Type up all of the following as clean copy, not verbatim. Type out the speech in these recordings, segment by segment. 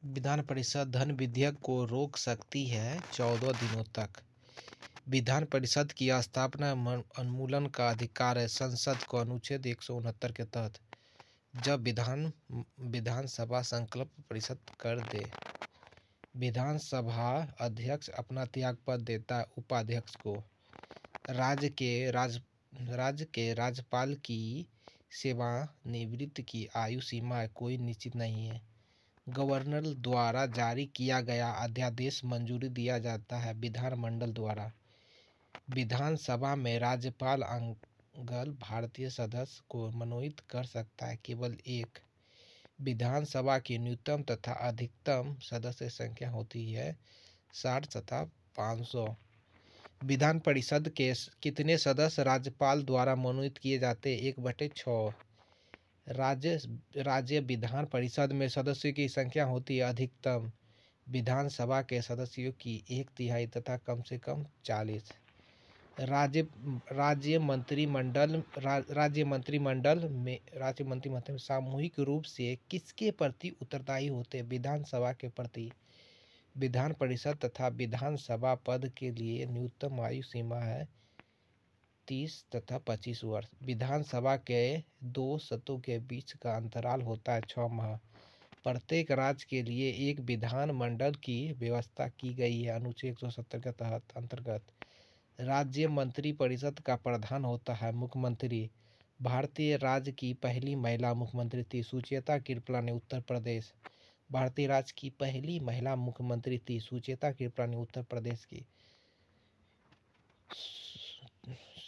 विधान परिषद धन विधेयक को रोक सकती है 14 दिनों तक। विधान परिषद की स्थापना अनुमोदन का अधिकार है संसद को अनुच्छेद 169 के तहत, जब विधानसभा संकल्प परिषद कर दे। विधानसभा अध्यक्ष अपना त्यागपत्र देता है उपाध्यक्ष को। राज्य के राज्यपाल की सेवानिवृत्ति की आयु सीमा कोई निश्चित नहीं है। गवर्नर द्वारा जारी किया गया अध्यादेश मंजूरी दिया जाता है विधानमंडल द्वारा। विधानसभा में राज्यपाल अगल भारतीय सदस्य को मनोनीत कर सकता है केवल एक। विधानसभा की न्यूनतम तथा अधिकतम सदस्य संख्या होती है 60 तथा 500। विधान परिषद के कितने सदस्य राज्यपाल द्वारा मनोनीत किए जाते हैं? 1/6। राज्य विधान परिषद में सदस्यों की संख्या होती है अधिकतम विधानसभा के सदस्यों की 1/3 तथा कम से कम 40। राज्य मंत्रिमंडल में सामूहिक रूप से किसके प्रति उत्तरदायी होते हैं? विधानसभा के प्रति। विधान परिषद तथा विधानसभा पद के लिए न्यूनतम आयु सीमा है 30 तथा 25 वर्ष। विधानसभा के दो सत्रों के बीच का अंतराल होता है 6 माह। प्रत्येक राज्य के लिए एक विधान मंडल की व्यवस्था की गई है अनुच्छेद 170 के तहत अंतर्गत। राज्य मंत्रिपरिषद का प्रधान होता है मुख्यमंत्री। भारतीय राज्य की पहली महिला मुख्यमंत्री थी सुचेता कृपलानी, उत्तर प्रदेश। भारतीय राज्य की पहली महिला मुख्यमंत्री थी सुचेता कृपलानी, उत्तर प्रदेश की।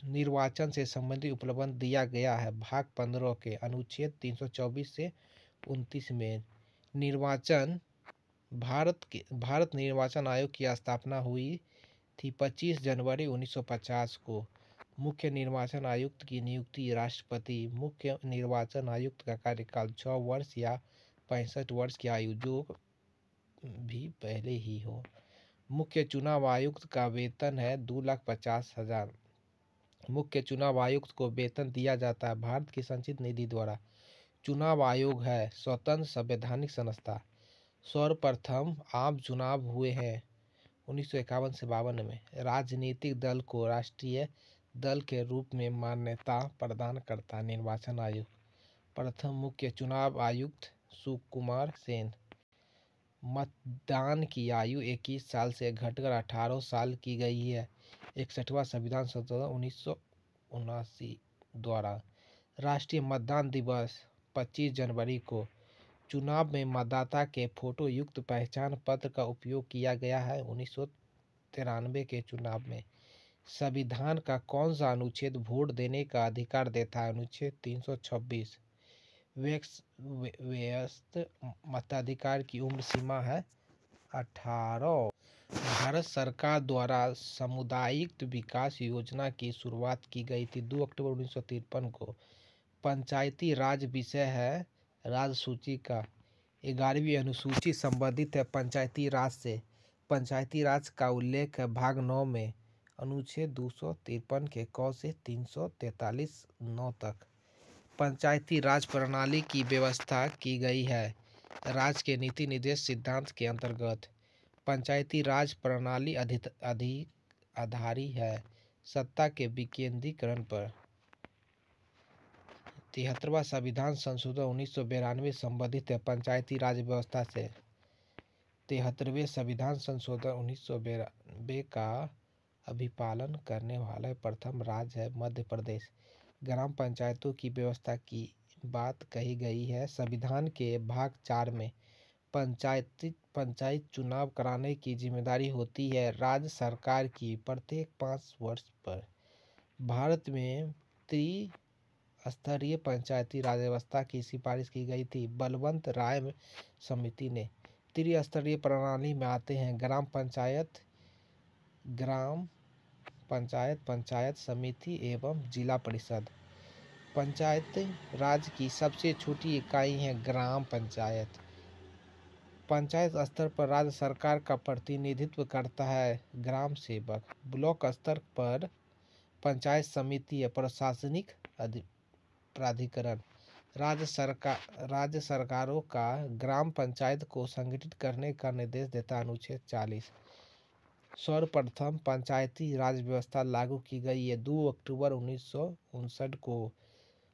निर्वाचन से संबंधित उपलब्ध दिया गया है भाग 15 के अनुच्छेद 324 से 29 में। भारत निर्वाचन आयोग की स्थापना हुई थी 25 जनवरी 1950 को। मुख्य निर्वाचन आयुक्त की नियुक्ति राष्ट्रपति। मुख्य निर्वाचन आयुक्त का कार्यकाल 6 वर्ष या 65 वर्ष की आयु जो भी पहले ही हो। मुख्य चुनाव आयुक्त का वेतन है 2,50,000। मुख्य चुनाव आयुक्त को वेतन दिया जाता है भारत की संचित निधि द्वारा। चुनाव आयोग है स्वतंत्र संवैधानिक संस्था। सर्वप्रथम आम चुनाव हुए हैं 1951 से 52 में। राजनीतिक दल को राष्ट्रीय दल के रूप में मान्यता प्रदान करता निर्वाचन आयोग। प्रथम मुख्य चुनाव आयुक्त सुकुमार सेन। मतदान की आयु 21 साल से घटकर 18 साल की गई है 61वां संविधान संशोधन 1979 द्वारा। राष्ट्रीय मतदान दिवस 25 जनवरी को। चुनाव में मतदाता के फोटो युक्त पहचान पत्र का उपयोग किया गया है 1993 के चुनाव में। संविधान का कौन सा अनुच्छेद वोट देने का अधिकार देता है? अनुच्छेद 326। वयस्क मताधिकार की उम्र सीमा है 18। भारत सरकार द्वारा सामुदायिक विकास योजना की शुरुआत की गई थी 2 अक्टूबर 1953 को। पंचायती राज विषय है राजसूची का। 11वीं अनुसूची संबंधित है पंचायती राज से। पंचायती राज का उल्लेख है भाग 9 में अनुच्छेद 253 के क से 343 9 तक। पंचायती राज प्रणाली की व्यवस्था की गई है राज्य के नीति निर्देश सिद्धांत के अंतर्गत। पंचायती राज प्रणाली आधारित है सत्ता के विकेंद्रीकरण पर। 73वां संविधान संशोधन 1992 संबंधित है पंचायती राज व्यवस्था से। 73वें संविधान संशोधन 1992 का अभिपालन करने वाला प्रथम राज्य है मध्य प्रदेश। ग्राम पंचायतों की व्यवस्था की बात कही गई है संविधान के भाग 4 में। पंचायत चुनाव कराने की जिम्मेदारी होती है राज्य सरकार की प्रत्येक 5 वर्ष पर। भारत में त्रिस्तरीय पंचायती राज व्यवस्था की सिफारिश की गई थी बलवंत राय समिति ने। त्रिस्तरीय प्रणाली में आते हैं ग्राम पंचायत, पंचायत समिति एवं जिला परिषद। पंचायत राज की सबसे छोटी इकाई है ग्राम पंचायत। पंचायत स्तर पर राज्य सरकार का प्रतिनिधित्व करता है ग्राम सेवक। ब्लॉक स्तर पर पंचायत समिति है प्रशासनिक प्राधिकरण। राज्य सरकारों का ग्राम पंचायत को संगठित करने का निर्देश देता अनुच्छेद 40। सर्वप्रथम पंचायती राज व्यवस्था लागू की गई है 2 अक्टूबर 1959 को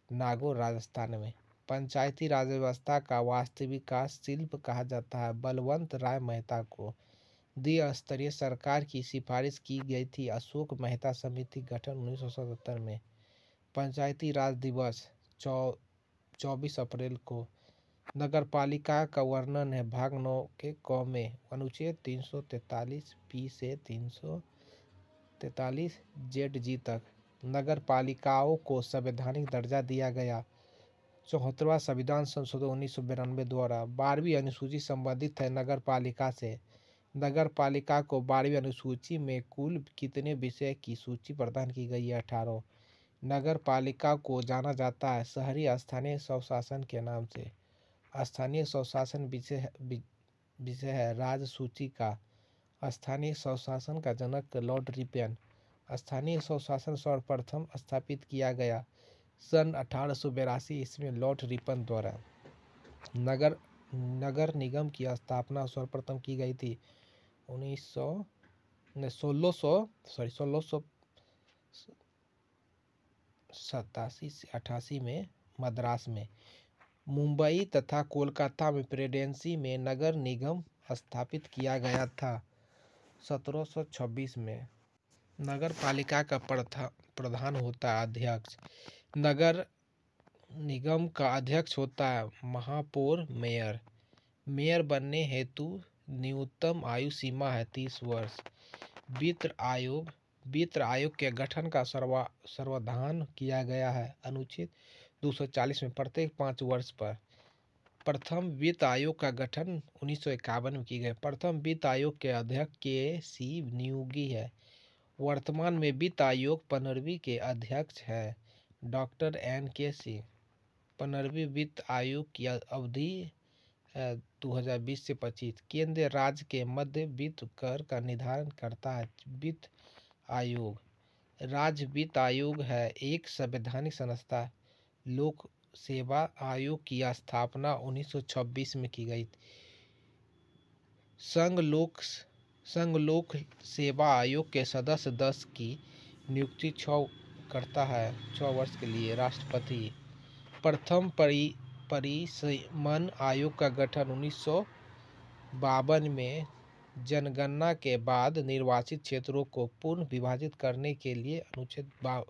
नागौर, राजस्थान में। पंचायती राज व्यवस्था का वास्तविक शिल्प कहा जाता है बलवंत राय मेहता को। द्विस्तरीय सरकार की सिफारिश की गई थी अशोक मेहता समिति गठन 1977 में। पंचायती राज दिवस 24 अप्रैल को। नगरपालिका का वर्णन है भाग 9 के क में अनुच्छेद 343 पी से 343 जेड जी तक। नगर पालिकाओं को संवैधानिक दर्जा दिया गया। 74वां संविधान संशोधन 1992 द्वारा। 12वीं अनुसूची संबंधित है नगर पालिका से। नगर पालिका को 12वीं अनुसूची में कुल कितने विषय की सूची प्रदान की गई है? 18। नगर पालिका को जाना जाता है शहरी स्थानीय स्वशासन के नाम से। स्थानीय स्वशासन विषय है राजसूची का। स्थानीय स्वशासन का जनक लॉर्ड रिपन। स्थानीय स्वशासन सर्वप्रथम स्थापित किया गया सन 1882 ईस्वी में लॉर्ड रिपन द्वारा। नगर निगम की स्थापना सर्वप्रथम की गई थी 1687 से 88 में मद्रास में। मुंबई तथा कोलकाता में प्रेसिडेंसी में नगर निगम स्थापित किया गया था 1726 में। नगर पालिका का प्रधान होता है अध्यक्ष। नगर निगम का अध्यक्ष होता है महापौर मेयर। मेयर बनने हेतु न्यूनतम आयु सीमा है 30 वर्ष। वित्त आयोग के गठन का सर्वधान किया गया है अनुच्छेद 240 में प्रत्येक 5 वर्ष पर। प्रथम वित्त आयोग का गठन 1951 में की गई। प्रथम वित्त आयोग के अध्यक्ष के.सी. न्यूगी है। वर्तमान में वित्त आयोग 15वीं के अध्यक्ष है डॉक्टर N.K. सिंह। 15वीं वित्त आयोग की अवधि है 2020 से 25। केंद्र राज्य के मध्य वित्त कर का निर्धारण करता है वित्त आयोग। राज्य वित्त आयोग है एक संवैधानिक संस्था। लोक सेवा आयोग की स्थापना 1926 में की गई। संघ लोक सेवा आयोग के सदस्य 10 की नियुक्ति 6 करता है 6 वर्ष के लिए राष्ट्रपति। प्रथम परिसमन आयोग का गठन 1952 में जनगणना के बाद निर्वाचित क्षेत्रों को पुनः विभाजित करने के लिए अनुच्छेद 92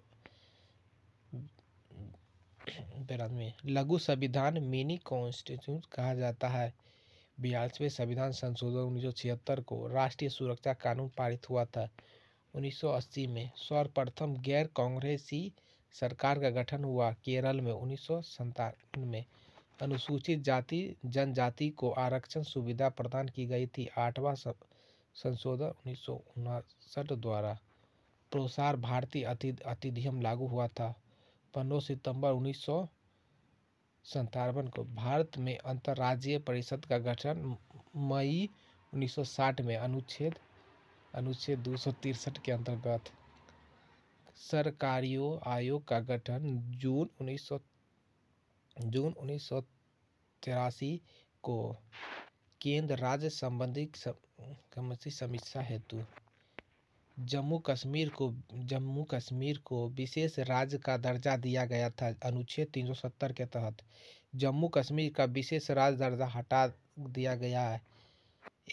लघु संविधान मिनी कॉन्स्टिट्यूशन कहा जाता है। 42वें संविधान संशोधन 1976 को। राष्ट्रीय सुरक्षा कानून पारित हुआ था 1980 में। सर्वप्रथम गैर कांग्रेसी सरकार का गठन हुआ केरल में 1957 में। अनुसूचित जाति जनजाति को आरक्षण सुविधा प्रदान की गई थी 8वां संशोधन 1959 द्वारा। प्रसार भारती अधिनियम लागू हुआ था 15 सितंबर 1957 को। भारत में अंतर्राज्यीय परिषद का गठन मई 1960 में अनुच्छेद 263 के अंतर्गत। सरकारियों आयोग का गठन जून 1983 को। केंद्र राज्य संबंधी समीक्षा हेतु। जम्मू कश्मीर को विशेष राज्य का दर्जा दिया गया था अनुच्छेद 370 के तहत। जम्मू कश्मीर का विशेष राज्य दर्जा हटा दिया गया है।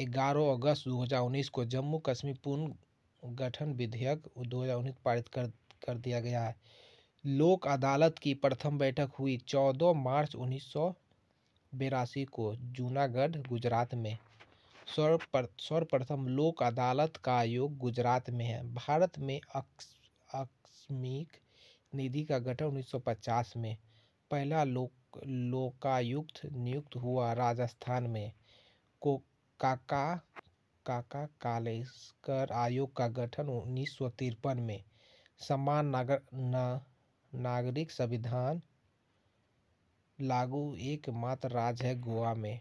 11 अगस्त 2019 को जम्मू कश्मीर पुनर्गठन विधेयक 2019 पारित कर दिया गया है। लोक अदालत की प्रथम बैठक हुई 14 मार्च 1982 को जूनागढ़, गुजरात में। सर्वप्रथम लोक अदालत का आयोग गुजरात में है। भारत में आकस्मिक निधि का गठन 1950 में। पहला लोकायुक्त नियुक्त हुआ राजस्थान में। काका कालेलकर आयोग का गठन 1953 में। समान नागरिक संविधान लागू एकमात्र राज्य है गोवा में।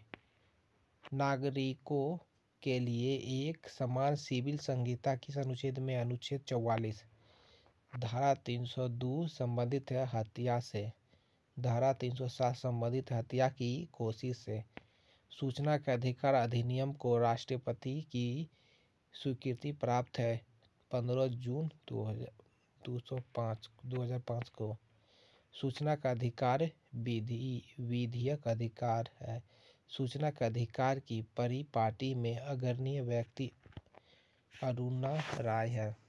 नागरिकों के लिए एक समान सिविल संहिता किस अनुच्छेद में? अनुच्छेद 44। धारा 302 संबंधित है हत्या से। धारा 307 संबंधित हत्या की कोशिश से। सूचना के अधिकार अधिनियम को राष्ट्रपति की स्वीकृति प्राप्त है 15 जून 2005 को। सूचना का अधिकार विधिक अधिकार है। सूचना के अधिकार की परिपाटी में अग्रणी व्यक्ति अरुणा राय है।